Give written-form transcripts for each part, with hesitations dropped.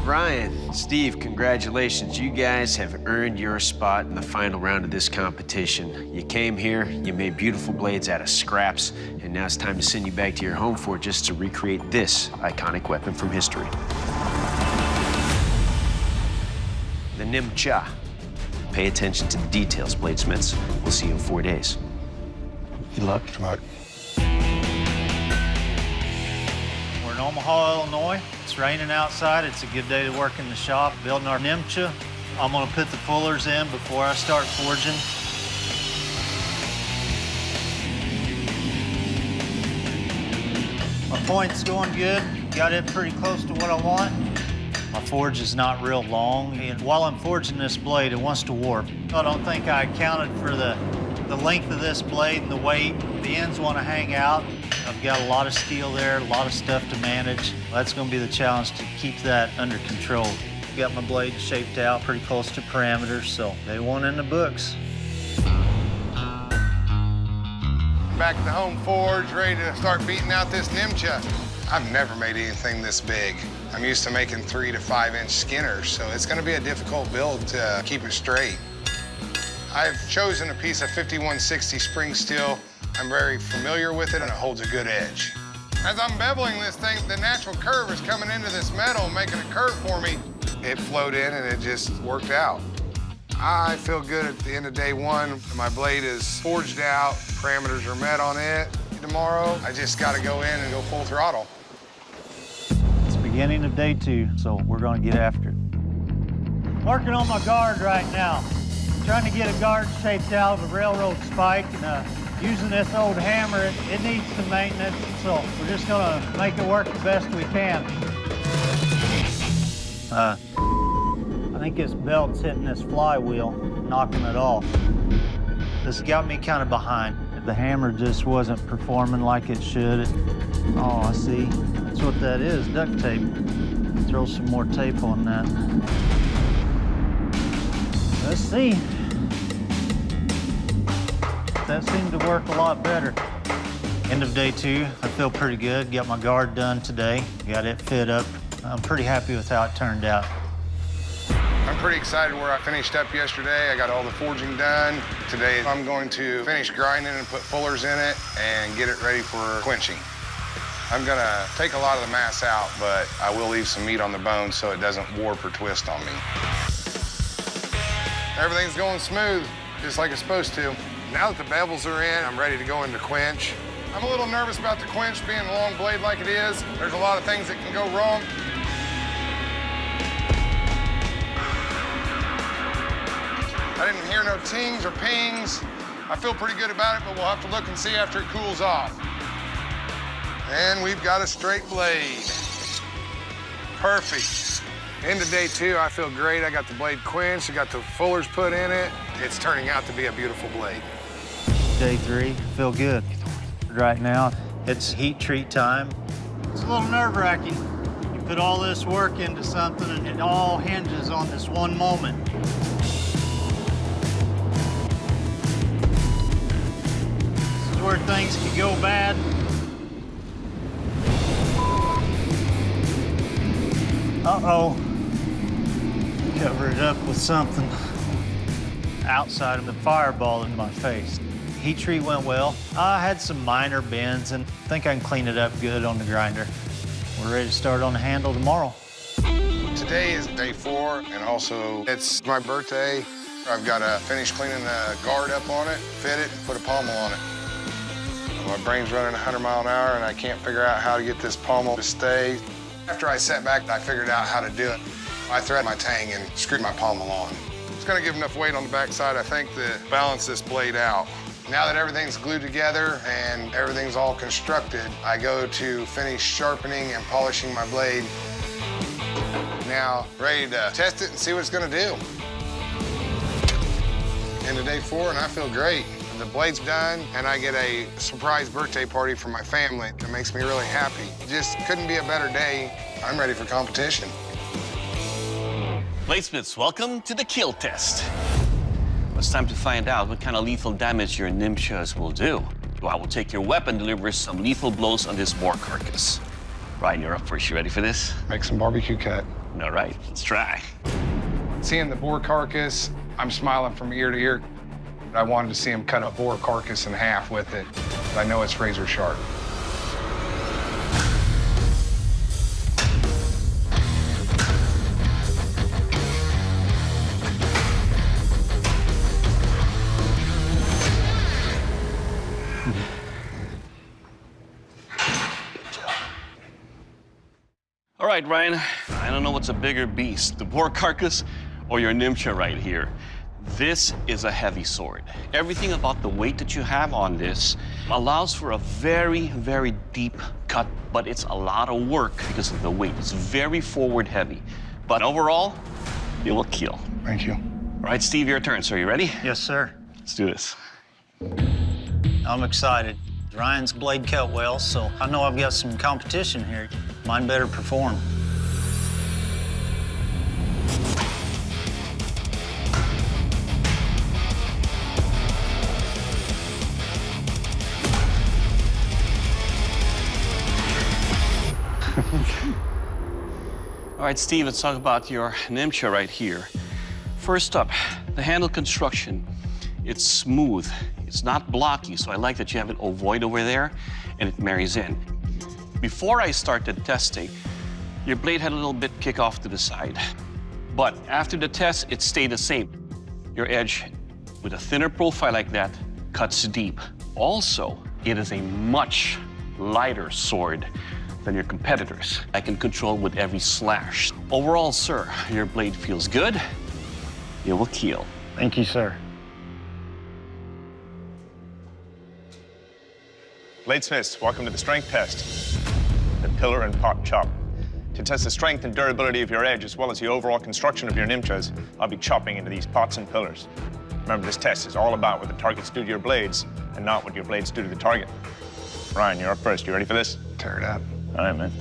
Ryan, Steve, congratulations. You guys have earned your spot in the final round of this competition. You came here, you made beautiful blades out of scraps, and now it's time to send you back to your home fort just to recreate this iconic weapon from history. The Nimcha. Pay attention to the details, bladesmiths. We'll see you in 4 days. Good luck. Good luck. We're in Omaha, Illinois. It's raining outside. It's a good day to work in the shop, building our Nimcha. I'm gonna put the fullers in before I start forging. My point's going good. Got it pretty close to what I want. My forge is not real long, and while I'm forging this blade, it wants to warp. I don't think I accounted for the length of this blade and the weight. The ends want to hang out. I've got a lot of steel there, a lot of stuff to manage. That's going to be the challenge, to keep that under control. Got my blade shaped out pretty close to parameters, so they want in the books. Back at the home forge, ready to start beating out this Nimcha. I've never made anything this big. I'm used to making 3 to 5 inch skinners, so it's gonna be a difficult build to keep it straight. I've chosen a piece of 5160 spring steel. I'm very familiar with it, and it holds a good edge. As I'm beveling this thing, the natural curve is coming into this metal, making a curve for me. It flowed in, and it just worked out. I feel good at the end of day one. My blade is forged out, parameters are met on it. Tomorrow, I just gotta go in and go full throttle. It's beginning of day 2, so we're gonna get after it. Working on my guard right now. Trying to get a guard shaped out of a railroad spike, and using this old hammer, it needs some maintenance, so we're just gonna make it work the best we can. I think this belt's hitting this flywheel, knocking it off. This got me kind of behind. The hammer just wasn't performing like it should. Oh, I see. That's what that is, duct tape. Throw some more tape on that. Let's see. That seemed to work a lot better. End of day 2, I feel pretty good. Got my guard done today. Got it fit up. I'm pretty happy with how it turned out. I'm pretty excited where I finished up yesterday. I got all the forging done. Today, I'm going to finish grinding and put fullers in it and get it ready for quenching. I'm gonna take a lot of the mass out, but I will leave some meat on the bone so it doesn't warp or twist on me. Everything's going smooth, just like it's supposed to. Now that the bevels are in, I'm ready to go into quench. I'm a little nervous about the quench being a long blade like it is. There's a lot of things that can go wrong. I didn't hear no tings or pings. I feel pretty good about it, but we'll have to look and see after it cools off. And we've got a straight blade. Perfect. End of day 2, I feel great. I got the blade quenched, I got the fullers put in it. It's turning out to be a beautiful blade. Day 3, feel good. Right now, it's heat treat time. It's a little nerve-wracking. You put all this work into something, and it all hinges on this one moment. Where things could go bad. Uh-oh. Cover it up with something. Outside of the fireball in my face. Heat treat went well. I had some minor bends, and I think I can clean it up good on the grinder. We're ready to start on the handle tomorrow. Today is day 4, and also it's my birthday. I've got to finish cleaning the guard up on it, fit it, and put a pommel on it. My brain's running 100 miles an hour, and I can't figure out how to get this pommel to stay. After I sat back, I figured out how to do it. I threaded my tang and screwed my pommel on. It's gonna give enough weight on the backside, I think, to balance this blade out. Now that everything's glued together and everything's all constructed, I go to finish sharpening and polishing my blade. Now, ready to test it and see what it's gonna do. Into day 4, and I feel great. The blade's done, and I get a surprise birthday party for my family. It makes me really happy. Just couldn't be a better day. I'm ready for competition. Bladesmiths, welcome to the kill test. It's time to find out what kind of lethal damage your Nimchas will do. Well, I will take your weapon, deliver some lethal blows on this boar carcass. Ryan, you're up first. You ready for this? Make some barbecue cut. All right, let's try. Seeing the boar carcass, I'm smiling from ear to ear. I wanted to see him cut a boar carcass in half with it. I know it's razor sharp. All right, Ryan, I don't know what's a bigger beast, the boar carcass or your Nimcha right here. This is a heavy sword. Everything about the weight that you have on this allows for a very, very deep cut, but it's a lot of work because of the weight. It's very forward heavy. But overall, it will kill. Thank you. All right, Steve, your turn. So are you ready? Yes, sir. Let's do this. I'm excited. Ryan's blade cut well, so I know I've got some competition here. Mine better perform. All right, Steve, let's talk about your Nimcha right here. First up, the handle construction. It's smooth. It's not blocky, so I like that you have an ovoid over there, and it marries in. Before I started testing, your blade had a little bit kick off to the side. But after the test, it stayed the same. Your edge, with a thinner profile like that, cuts deep. Also, it is a much lighter sword than your competitors. I can control with every slash. Overall, sir, your blade feels good. It will kill. Thank you, sir. Bladesmiths, welcome to the strength test. The pillar and pot chop. To test the strength and durability of your edge as well as the overall construction of your Nimchas, I'll be chopping into these pots and pillars. Remember, this test is all about what the targets do to your blades and not what your blades do to the target. Ryan, you're up first. You ready for this? Tear it up. All right, man.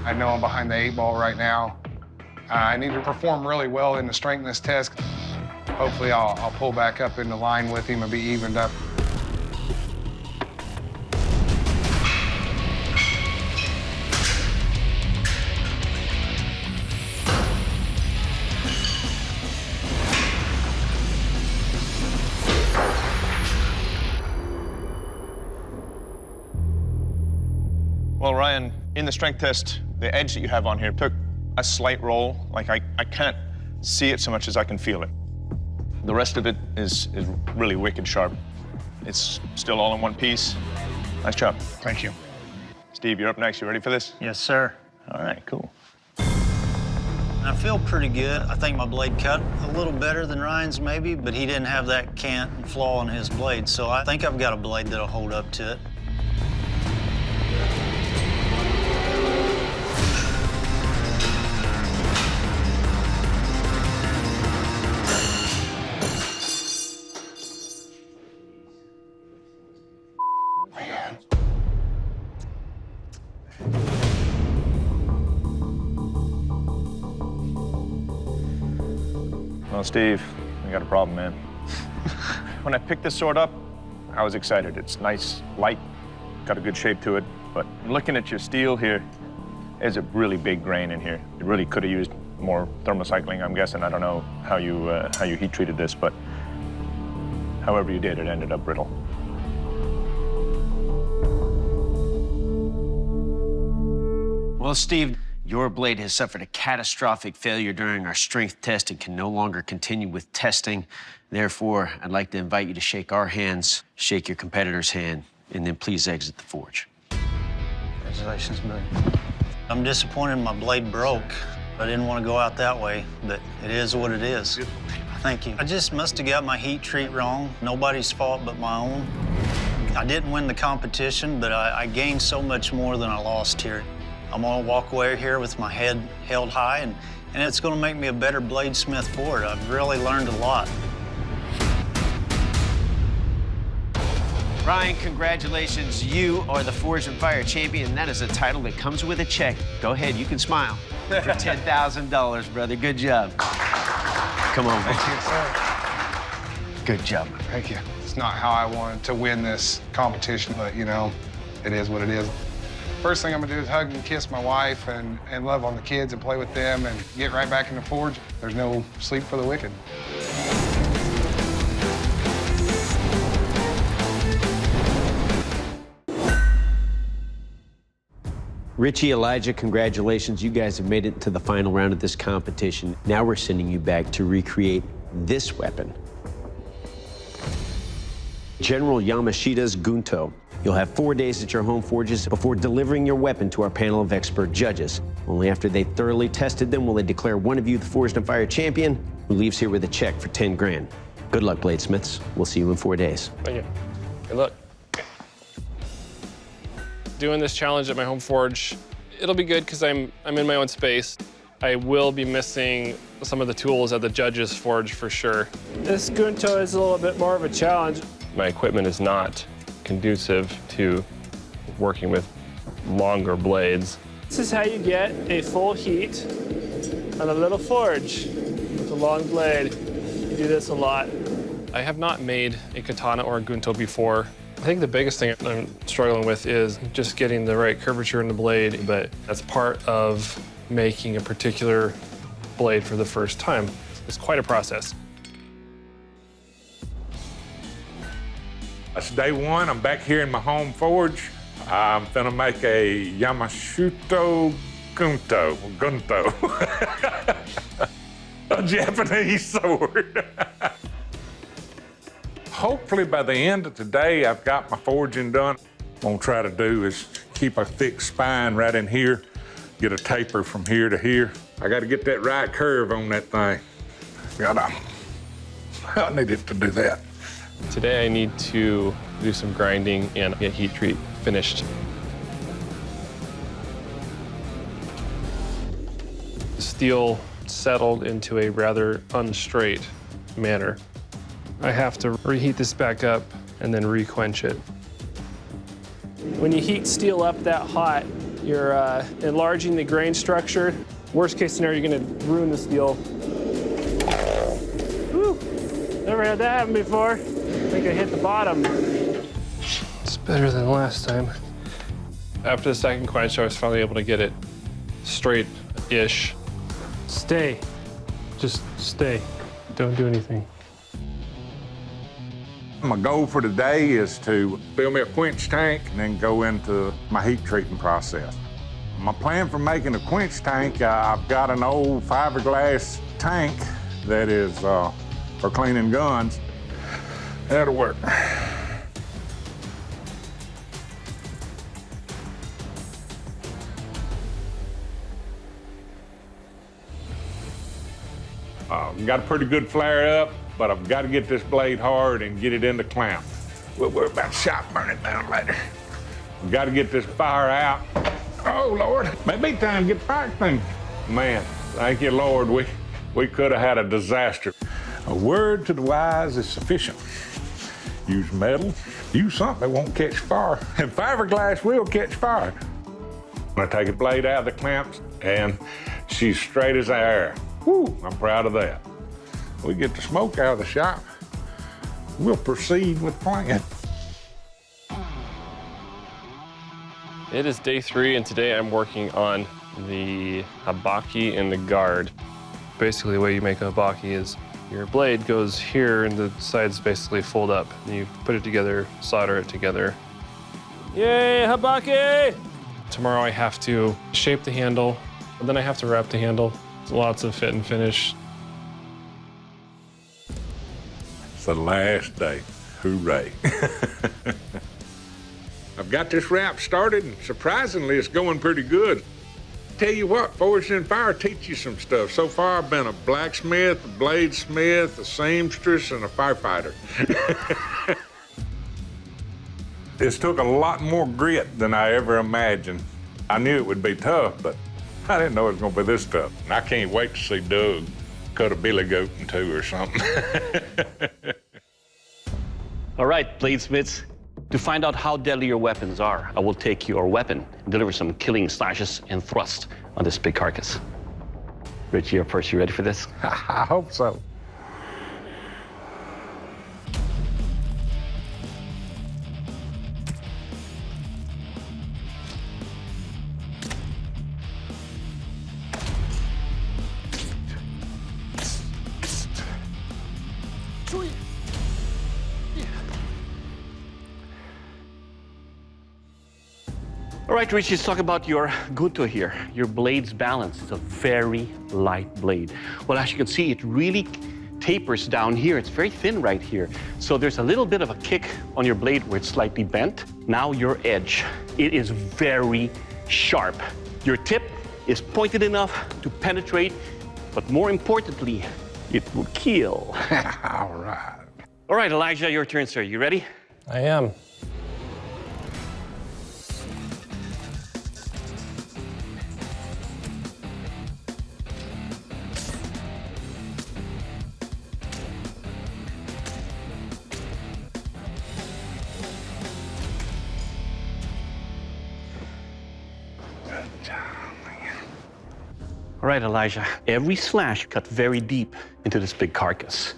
I know I'm behind the 8-ball right now. I need to perform really well in the strengthness test. Hopefully I'll pull back up into line with him and be evened up. Well, Ryan, in the strength test, the edge that you have on here took a slight roll. Like, I can't see it so much as I can feel it. The rest of it is really wicked sharp. It's still all in one piece. Nice job. Thank you. Steve, you're up next. You ready for this? Yes, sir. All right, cool. I feel pretty good. I think my blade cut a little better than Ryan's maybe, but he didn't have that cant and flaw in his blade, so I think I've got a blade that'll hold up to it. Well, Steve, we got a problem, man. When I picked this sword up, I was excited. It's nice, light, got a good shape to it. But looking at your steel here, there's a really big grain in here. It really could have used more thermocycling, I'm guessing. I don't know how you heat treated this, but however you did, it ended up brittle. Well, Steve, your blade has suffered a catastrophic failure during our strength test and can no longer continue with testing. Therefore, I'd like to invite you to shake our hands, shake your competitor's hand, and then please exit the forge. Congratulations, buddy. I'm disappointed my blade broke. I didn't want to go out that way, but it is what it is. Thank you. I just must have got my heat treat wrong. Nobody's fault but my own. I didn't win the competition, but I gained so much more than I lost here. I'm gonna walk away here with my head held high, and it's gonna make me a better bladesmith for it. I've really learned a lot. Ryan, congratulations. You are the Forge and Fire champion. That is a title that comes with a check. Go ahead, you can smile. For $10,000, brother. Good job. Come on. Thank you, sir. Good job. Thank you. It's not how I wanted to win this competition, but, you know, it is what it is. First thing I'm gonna do is hug and kiss my wife and love on the kids and play with them and get right back in the forge. There's no sleep for the wicked. Richie, Elijah, congratulations. You guys have made it to the final round of this competition. Now we're sending you back to recreate this weapon. General Yamashita's Gunto. You'll have 4 days at your home forges before delivering your weapon to our panel of expert judges. Only after they thoroughly tested them will they declare one of you the Forged and Fire champion, who leaves here with a check for 10 grand. Good luck, bladesmiths. We'll see you in 4 days. Thank you. Good luck. Doing this challenge at my home forge, it'll be good because I'm in my own space. I will be missing some of the tools at the judges' forge for sure. This Gunto is a little bit more of a challenge. My equipment is not conducive to working with longer blades. This is how you get a full heat on a little forge with a long blade. You do this a lot. I have not made a katana or a Gunto before. I think the biggest thing I'm struggling with is just getting the right curvature in the blade, but that's part of making a particular blade for the first time. It's quite a process. It's day one. I'm back here in my home forge. I'm gonna make a Yamashita Gunto. A Japanese sword. Hopefully by the end of today, I've got my forging done. What I'm gonna try to do is keep a thick spine right in here, get a taper from here to here. I gotta get that right curve on that thing. I need it to do that. Today I need to do some grinding and get heat treat finished. The steel settled into a rather unstraight manner. I have to reheat this back up and then re-quench it. When you heat steel up that hot, you're enlarging the grain structure. Worst case scenario, you're gonna ruin the steel. Whew. Never had that happen before. I think I hit the bottom. It's better than last time. After the second quench, I was finally able to get it straight-ish. Stay. Just stay. Don't do anything. My goal for today is to fill me a quench tank and then go into my heat treating process. My plan for making a quench tank, I've got an old fiberglass tank that is for cleaning guns. That'll work. Got a pretty good flare up, but I've got to get this blade hard and get it in the clamp. We'll worry about shot burning down later. We've got to get this fire out. Oh, Lord, maybe time to get the fire thing. Man, thank you, Lord, we could have had a disaster. A word to the wise is sufficient. Use metal, use something that won't catch fire, and fiberglass will catch fire. I take a blade out of the clamps, and she's straight as the air. Woo, I'm proud of that. We get the smoke out of the shop, we'll proceed with the plan. It is day 3, and today I'm working on the habaki and the guard. Basically, the way you make a habaki is your blade goes here and the sides basically fold up. And you put it together, solder it together. Yay, habaki! Tomorrow I have to shape the handle, and then I have to wrap the handle. Lots of fit and finish. It's the last day. Hooray. I've got this wrap started, and surprisingly, it's going pretty good. Tell you what, Forged in Fire teach you some stuff. So far, I've been a blacksmith, a bladesmith, a seamstress, and a firefighter. This took a lot more grit than I ever imagined. I knew it would be tough, but I didn't know it was gonna be this tough. And I can't wait to see Doug cut a billy goat in two or something. All right, bladesmiths. To find out how deadly your weapons are, I will take your weapon and deliver some killing slashes and thrust on this big carcass. Richie, you're first. You ready for this? I hope so. All right, Rich, let's talk about your Gunto here. Your blade's balance. It's a very light blade. Well, as you can see, it really tapers down here. It's very thin right here. So there's a little bit of a kick on your blade where it's slightly bent. Now your edge, it is very sharp. Your tip is pointed enough to penetrate, but more importantly, it will kill. All right. All right, Elijah, your turn, sir. You ready? I am. All right, Elijah, every slash cut very deep into this big carcass.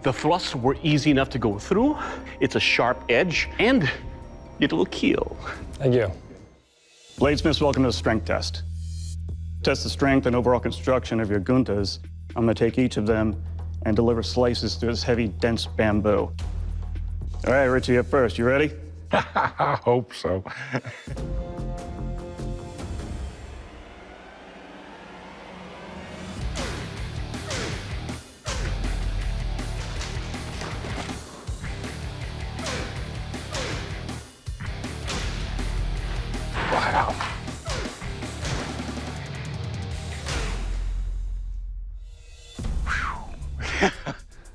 The thrusts were easy enough to go through. It's a sharp edge, and it will kill. Thank you. Bladesmiths, welcome to the strength test. Test the strength and overall construction of your guntas. I'm gonna take each of them and deliver slices through this heavy, dense bamboo. All right, Richie, up first. You ready? I hope so. Wow.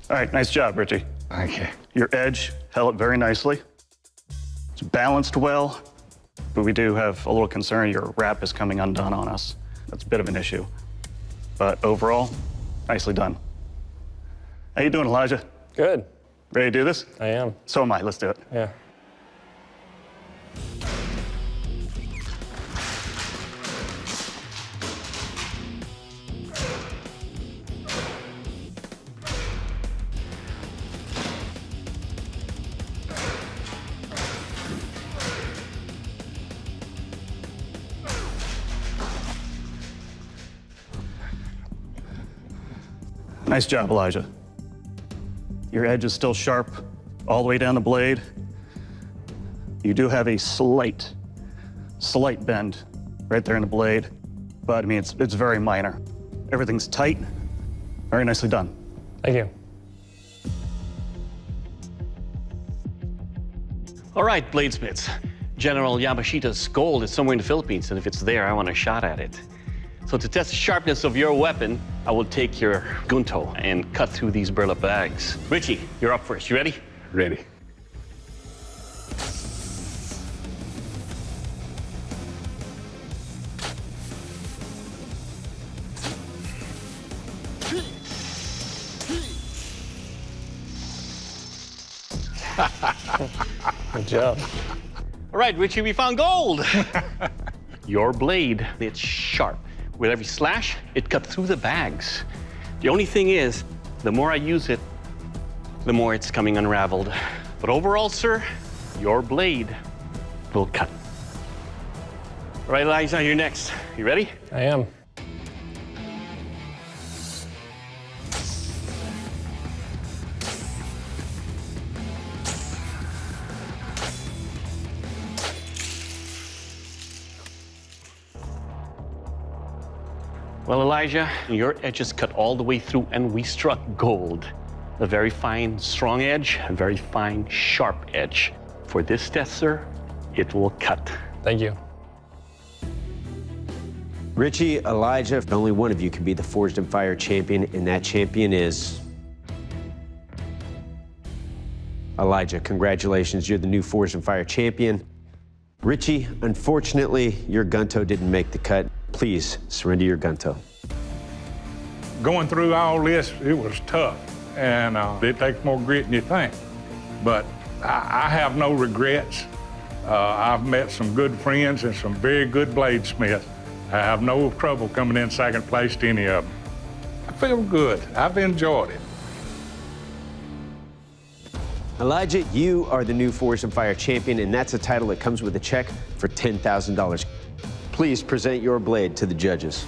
All right, nice job, Richie. Thank you. Your edge held it very nicely. It's balanced well, but we do have a little concern your wrap is coming undone on us. That's a bit of an issue. But overall, nicely done. How you doing, Elijah? Good. Ready to do this? I am. So am I. Let's do it. Yeah. Nice job, Elijah. Your edge is still sharp all the way down the blade. You do have a slight bend right there in the blade, but I mean, it's very minor. Everything's tight, very nicely done. Thank you. All right, bladesmiths. General Yamashita's gold is somewhere in the Philippines, and if it's there, I want a shot at it. So to test the sharpness of your weapon, I will take your Gunto and cut through these burlap bags. Richie, you're up first. You ready? Ready. Good job. All right, Richie, we found gold. Your blade, it's sharp. With every slash, it cut through the bags. The only thing is, the more I use it, the more it's coming unraveled. But overall, sir, your blade will cut. All right, Elijah, you're next. You ready? I am. Well, Elijah, your edges cut all the way through, and we struck gold. A very fine, strong edge, a very fine, sharp edge. For this test, sir, it will cut. Thank you. Richie, Elijah, only one of you can be the Forged in Fire champion, and that champion is Elijah. Congratulations, you're the new Forged in Fire champion. Richie, unfortunately, your Gunto didn't make the cut. Please surrender your Gunto. Going through all this, it was tough, and it takes more grit than you think. But I have no regrets. I've met some good friends and some very good bladesmiths. I have no trouble coming in second place to any of them. I feel good. I've enjoyed it. Elijah, you are the new Forged in Fire champion, and that's a title that comes with a check for $10,000. Please present your blade to the judges.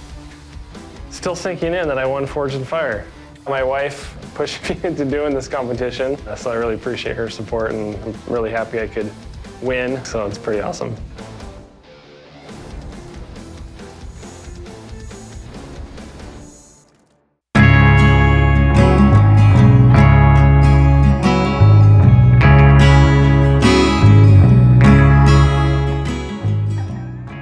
Still sinking in that I won Forged in Fire. My wife pushed me into doing this competition, so I really appreciate her support, and I'm really happy I could win, so it's pretty awesome.